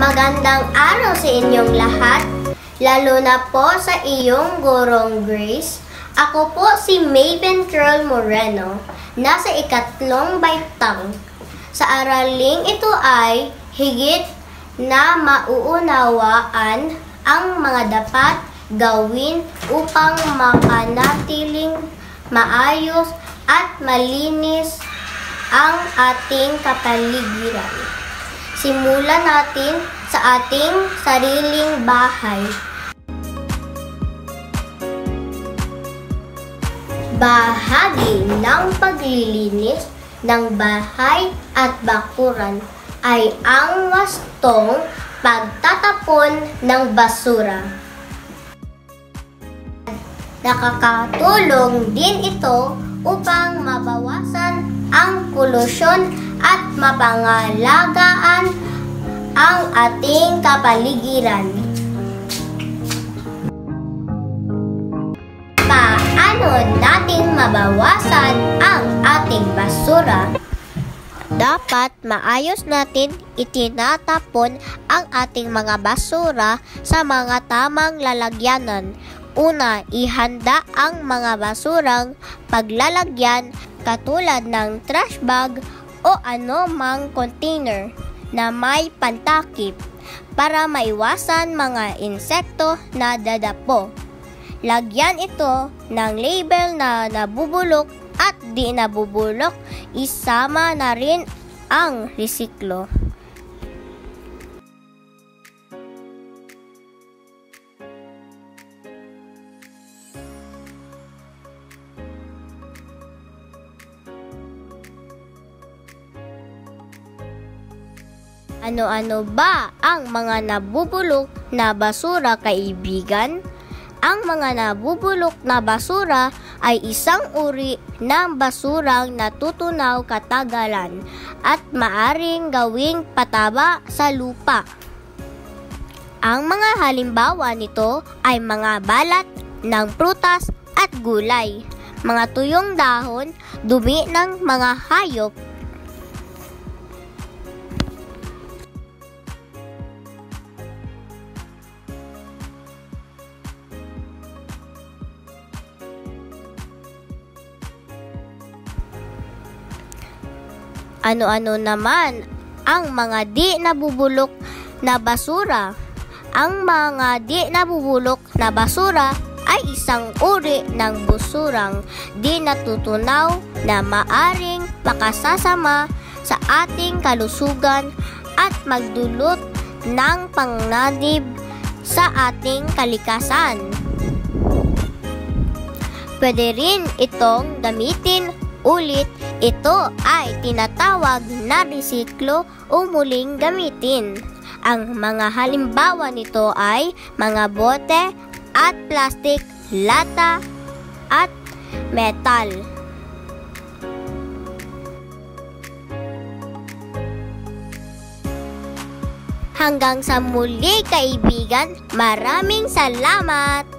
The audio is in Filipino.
Magandang araw sa inyong lahat, lalo na po sa iyong gurong Grace. Ako po si Maven Curl Moreno, nasa ikatlong baitang. Sa araling ito ay higit na mauunawaan ang mga dapat gawin upang mapanatiling maayos at malinis ang ating kapaligiran. Simulan natin sa ating sariling bahay. Bahagi ng paglilinis ng bahay at bakuran ay ang wastong pagtatapon ng basura. Nakakatulong din ito upang mabawasan ang polusyon at mapangalagaan ang ating kapaligiran. Paano natin mabawasan ang ating basura? Dapat maayos natin itinatapon ang ating mga basura sa mga tamang lalagyanan. Una, ihanda ang mga basurang paglalagyan katulad ng trash bag o anumang container na may pantakip para maiwasan mga insekto na dadapo. Lagyan ito ng label na nabubulok at di nabubulok, isama na rin ang resiklo. Ano-ano ba ang mga nabubulok na basura, kaibigan? Ang mga nabubulok na basura ay isang uri ng basurang natutunaw katagalan at maaring gawing pataba sa lupa. Ang mga halimbawa nito ay mga balat ng prutas at gulay, mga tuyong dahon, dumi ng mga hayop, ano-ano naman ang mga di nabubulok na basura? Ang mga di nabubulok na basura ay isang uri ng basurang di natutunaw na maaring makasasama sa ating kalusugan at magdulot ng panganib sa ating kalikasan. Pwede rin itong gamitin ulit. Ito ay tinatawag na resiklo o muling gamitin. Ang mga halimbawa nito ay mga bote at plastik, lata at metal. Hanggang sa muli, kaibigan, maraming salamat!